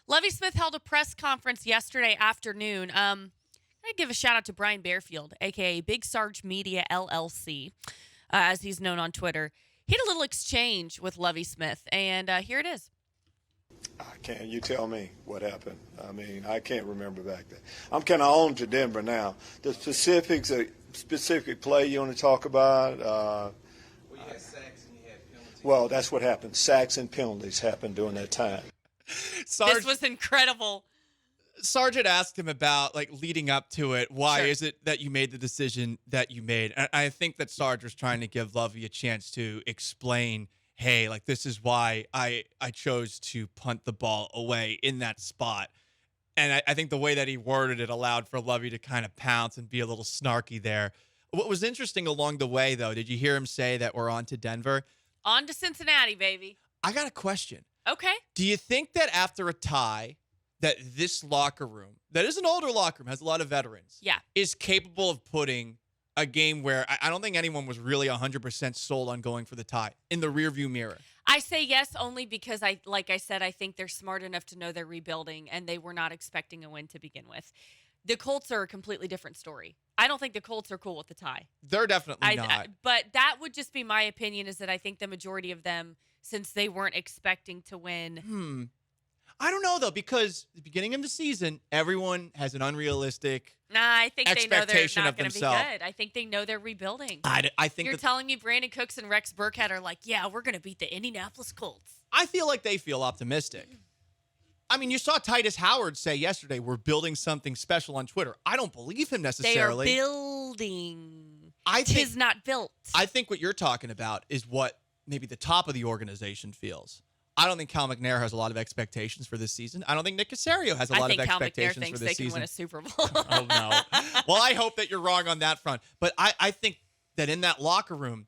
Lovie Smith held a press conference yesterday afternoon. I'd give a shout out to Brian Bearfield, a.k.a. Big Sarge Media LLC, as he's known on Twitter. He had a little exchange with Lovie Smith, and here it is. You tell me what happened. I mean, I can't remember back then. I'm kind of on to Denver now. The specific play you want to talk about? Well, you had sacks and you had penalties. Well, that's what happened. Sacks and penalties happened during that time. This was incredible. Sarge had asked him about, leading up to it, why Sure. is it that you made the decision that you made? And I think that Sarge was trying to give Lovie a chance to explain, hey, this is why I chose to punt the ball away in that spot. And I think the way that he worded it allowed for Lovie to kind of pounce and be a little snarky there. What was interesting along the way, though, did you hear him say that we're on to Denver? On to Cincinnati, baby. I got a question. Okay. Do you think that after a tie, that this locker room, that is an older locker room, has a lot of veterans, Yeah. is capable of putting a game where I don't think anyone was really 100% sold on going for the tie in the rearview mirror? I say yes only because, like I said, I think they're smart enough to know they're rebuilding, and they were not expecting a win to begin with. The Colts are a completely different story. I don't think the Colts are cool with the tie. They're definitely not. But that would just be my opinion, is that I think the majority of them, since they weren't expecting to win. I don't know, though, because the beginning of the season, everyone has an unrealistic I think they know they're expectation not of going to be themselves. good. I think they know they're rebuilding. I think You're telling me Brandon Cooks and Rex Burkhead are like, yeah, we're going to beat the Indianapolis Colts. I feel like they feel optimistic. I mean, you saw Titus Howard say yesterday, we're building something special on Twitter. I don't believe him necessarily. They are building. I think, Tis not built. I think what you're talking about is what maybe the top of the organization feels. I don't think Cal McNair has a lot of expectations for this season. I don't think Nick Caserio has a lot of expectations for this season. I think Cal McNair thinks they can win a Super Bowl. Oh, no. Well, I hope that you're wrong on that front. But I think that in that locker room,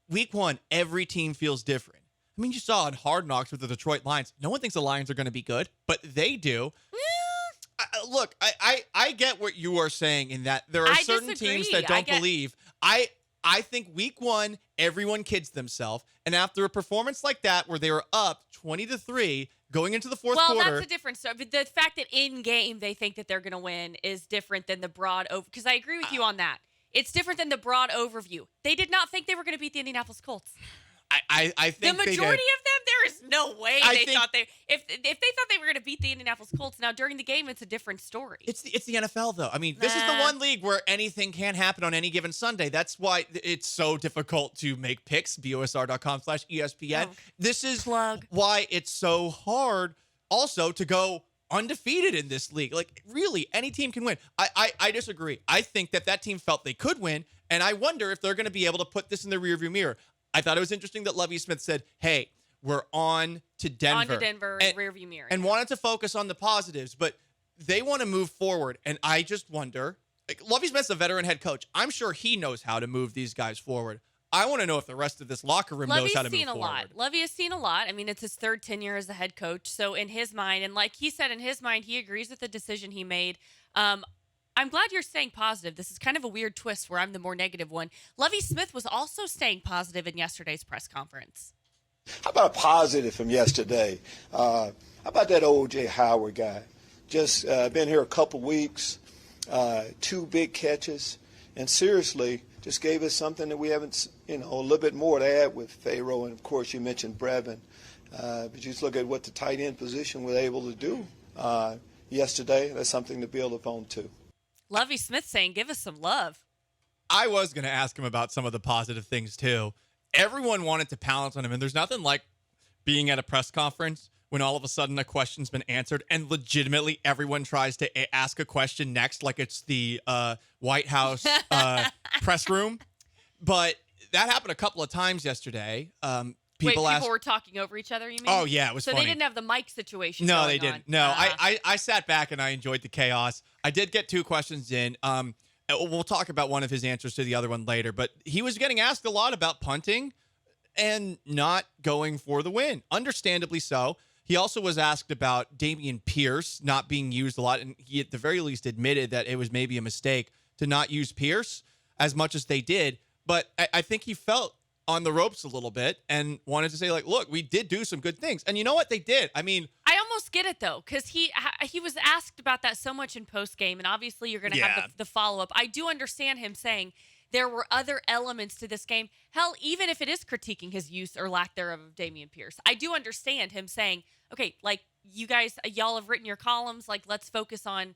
week one, every team feels different. I mean, you saw on Hard Knocks with the Detroit Lions. No one thinks the Lions are going to be good, but they do. Look, I get what you are saying in that there are certain disagree. teams that don't believe. I think week one, everyone kids themselves. And after a performance like that, where they were up 20-3 going into the fourth quarter. Well, that's a different story. But the fact that in game they think that they're going to win is different than the broad over. Because I agree with you on that. It's different than the broad overview. They did not think they were going to beat the Indianapolis Colts. I think the majority of them, there is no way thought they. If they thought they were going to beat the Indianapolis Colts, now during the game, it's a different story. It's the NFL, though. I mean, this is the one league where anything can happen on any given Sunday. That's why it's so difficult to make picks. BOSR.com/ESPN. This is why it's so hard also to go undefeated in this league. Really, any team can win. I disagree. I think that team felt they could win, and I wonder if they're going to be able to put this in the rearview mirror. I thought it was interesting that Lovie Smith said, hey, we're on to Denver. On to Denver, rearview mirror. And wanted to focus on the positives, but they want to move forward. And I just wonder, Lovie Smith's a veteran head coach. I'm sure he knows how to move these guys forward. I want to know if the rest of this locker room knows how to move forward. Lovie has seen a lot. I mean, it's his third tenure as a head coach. So in his mind, and like he said, in his mind, he agrees with the decision he made. I'm glad you're staying positive. This is kind of a weird twist where I'm the more negative one. Lovie Smith was also staying positive in yesterday's press conference. How about a positive from yesterday? How about that O.J. Howard guy? Just been here a couple weeks, 2 big catches, and seriously just gave us something that we haven't, a little bit more to add with Pharaoh. And, of course, you mentioned Brevin. But you just look at what the tight end position was able to do yesterday. That's something to build upon, too. Lovie Smith saying, give us some love. I was going to ask him about some of the positive things, too. Everyone wanted to pounce on him, and there's nothing like being at a press conference when all of a sudden a question's been answered, and legitimately everyone tries to ask a question next like it's the White House press room. But that happened a couple of times yesterday. People were talking over each other, you mean? Oh, yeah, it was funny. funny. So they didn't have the mic situation No, going they didn't. on. No, I sat back and I enjoyed the chaos. I did get 2 questions in. We'll talk about one of his answers to the other one later, but he was getting asked a lot about punting and not going for the win. Understandably so. He also was asked about Dameon Pierce not being used a lot, and he at the very least admitted that it was maybe a mistake to not use Pierce as much as they did. But I think he felt on the ropes a little bit and wanted to say, look, we did do some good things. And you know what? They did. I mean, I almost get it though, because he was asked about that so much in post game, and obviously you're going to have the follow up. I do understand him saying there were other elements to this game. Hell, even if it is critiquing his use or lack thereof of Dameon Pierce, I do understand him saying, okay, like you guys, y'all have written your columns, like let's focus on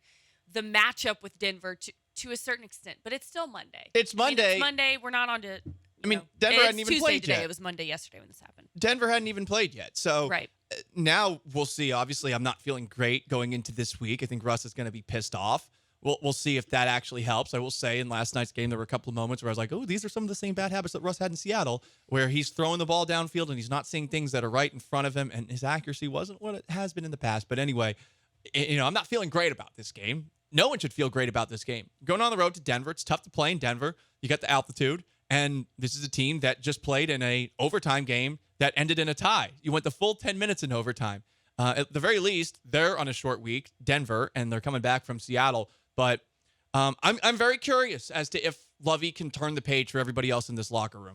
the matchup with Denver to a certain extent, but it's still Monday. It's Monday. It's Monday. We're not on to. Denver hadn't even Tuesday played today. yet. It was Monday yesterday when this happened. Denver hadn't even played yet. So right. Now we'll see. Obviously, I'm not feeling great going into this week. I think Russ is going to be pissed off. We'll see if that actually helps. I will say in last night's game, there were a couple of moments where I was like, oh, these are some of the same bad habits that Russ had in Seattle, where he's throwing the ball downfield and he's not seeing things that are right in front of him, and his accuracy wasn't what it has been in the past. But anyway, I'm not feeling great about this game. No one should feel great about this game. Going on the road to Denver, it's tough to play in Denver. You got the altitude, and this is a team that just played in a overtime game that ended in a tie. You went the full 10 minutes in overtime. At the very least, they're on a short week, Denver, and they're coming back from Seattle. But I'm very curious as to if Lovie can turn the page for everybody else in this locker room.